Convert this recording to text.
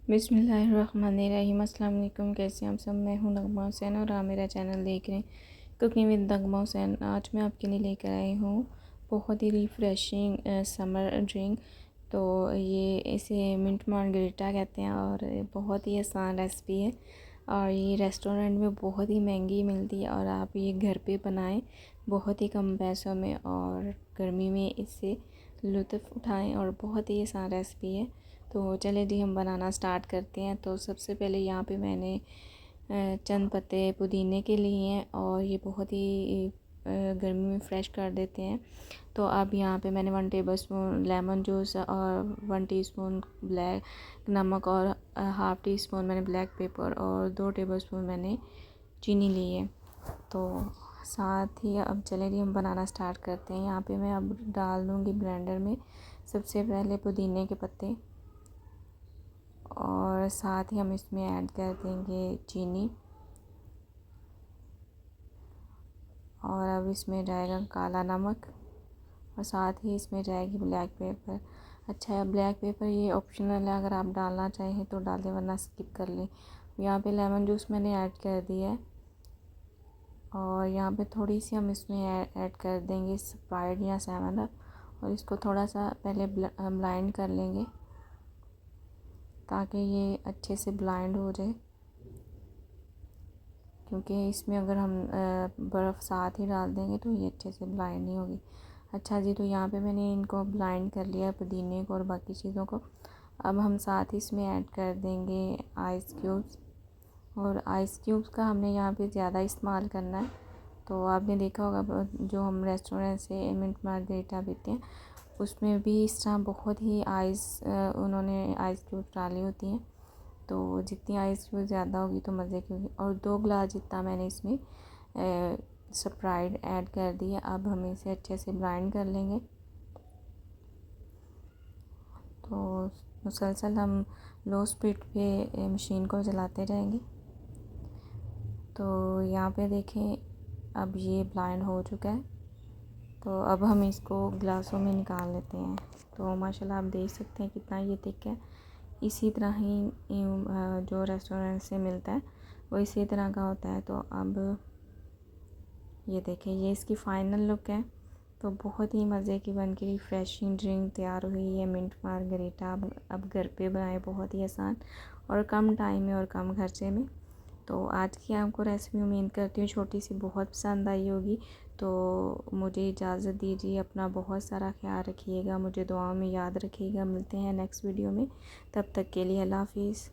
बिस्मिल्लाहिर्रहमानिर्रहीम। अस्सलाम वालेकुम। कैसे हम सब। मैं हूँ नगमा हुसैन और आप मेरा चैनल देख रहे हैं कुकिंग विद नगमा हुसैन। आज मैं आपके लिए लेकर आई हूँ बहुत ही रिफ़्रेशिंग समर ड्रिंक। तो ये इसे मिंट मार्गरीटा कहते हैं और बहुत ही आसान रेसिपी है और ये रेस्टोरेंट में बहुत ही महंगी मिलती है और आप ये घर पे बनाएं बहुत ही कम पैसों में और गर्मी में इससे लुत्फ़ उठाएं और बहुत ही आसान रेसिपी है। तो चलिए जी हम बनाना स्टार्ट करते हैं। तो सबसे पहले यहाँ पे मैंने चंद पत्ते पुदीने के लिए हैं और ये बहुत ही गर्मी में फ़्रेश कर देते हैं। तो अब यहाँ पे मैंने 1 टेबलस्पून लेमन जूस और 1 टीस्पून ब्लैक नमक और हाफ़ टी स्पून मैंने ब्लैक पेपर और 2 टेबलस्पून मैंने चीनी ली है। तो साथ ही अब चले जी हम बनाना स्टार्ट करते हैं। यहाँ पे मैं अब डाल दूँगी ब्लेंडर में सबसे पहले पुदीने के पत्ते और साथ ही हम इसमें ऐड कर देंगे चीनी और अब इसमें जाएगा काला नमक और साथ ही इसमें जाएगी ब्लैक पेपर। अच्छा, ब्लैक पेपर ये ऑप्शनल है, अगर आप डालना चाहें तो डाल दें वरना स्किप कर लें। यहाँ पे लेमन जूस मैंने ऐड कर दिया है और यहाँ पे थोड़ी सी हम इसमें ऐड कर देंगे स्प्राइट या 7 अप और इसको थोड़ा सा पहले ब्लाइंड कर लेंगे ताकि ये अच्छे से ब्लाइंड हो जाए, क्योंकि इसमें अगर हम बर्फ़ साथ ही डाल देंगे तो ये अच्छे से ब्लाइंड नहीं होगी। अच्छा जी, तो यहाँ पे मैंने इनको ब्लाइंड कर लिया पुदीने को और बाकी चीज़ों को। अब हम साथ ही इसमें ऐड कर देंगे आइस क्यूब्स और आइस क्यूब्स का हमने यहाँ पे ज़्यादा इस्तेमाल करना है। तो आपने देखा होगा जो हम रेस्टोरेंट से मिंट मार्गरीटा पीते हैं उसमें भी इस तरह बहुत ही उन्होंने आइस क्यूब डाली होती हैं। तो जितनी आइस क्यूब ज़्यादा होगी तो मज़े की होगी। और 2 गिलास जितना मैंने इसमें स्प्राइट ऐड कर दिया। अब हम इसे अच्छे से ब्लाइंड कर लेंगे। तो मुसलसल हम लो स्पीड पे मशीन को चलाते जाएंगे। तो यहाँ पे देखें अब ये ब्लाइंड हो चुका है। तो अब हम इसको गिलासों में निकाल लेते हैं। तो माशाल्लाह आप देख सकते हैं कितना ये थिक है। इसी तरह ही जो रेस्टोरेंट से मिलता है वो इसी तरह का होता है। तो अब ये देखें ये इसकी फ़ाइनल लुक है। तो बहुत ही मज़े की बन के रिफ़्रेशिंग ड्रिंक तैयार हुई है मिंट मार्गरीटा। अब घर पे बनाए बहुत ही आसान और कम टाइम में और कम खर्चे में। तो आज की आपको रेसिपी उम्मीद करती हूँ छोटी सी बहुत पसंद आई होगी। तो मुझे इजाज़त दीजिए, अपना बहुत सारा ख्याल रखिएगा, मुझे दुआओं में याद रखिएगा। मिलते हैं नेक्स्ट वीडियो में, तब तक के लिए अल्लाह हाफ़िज़।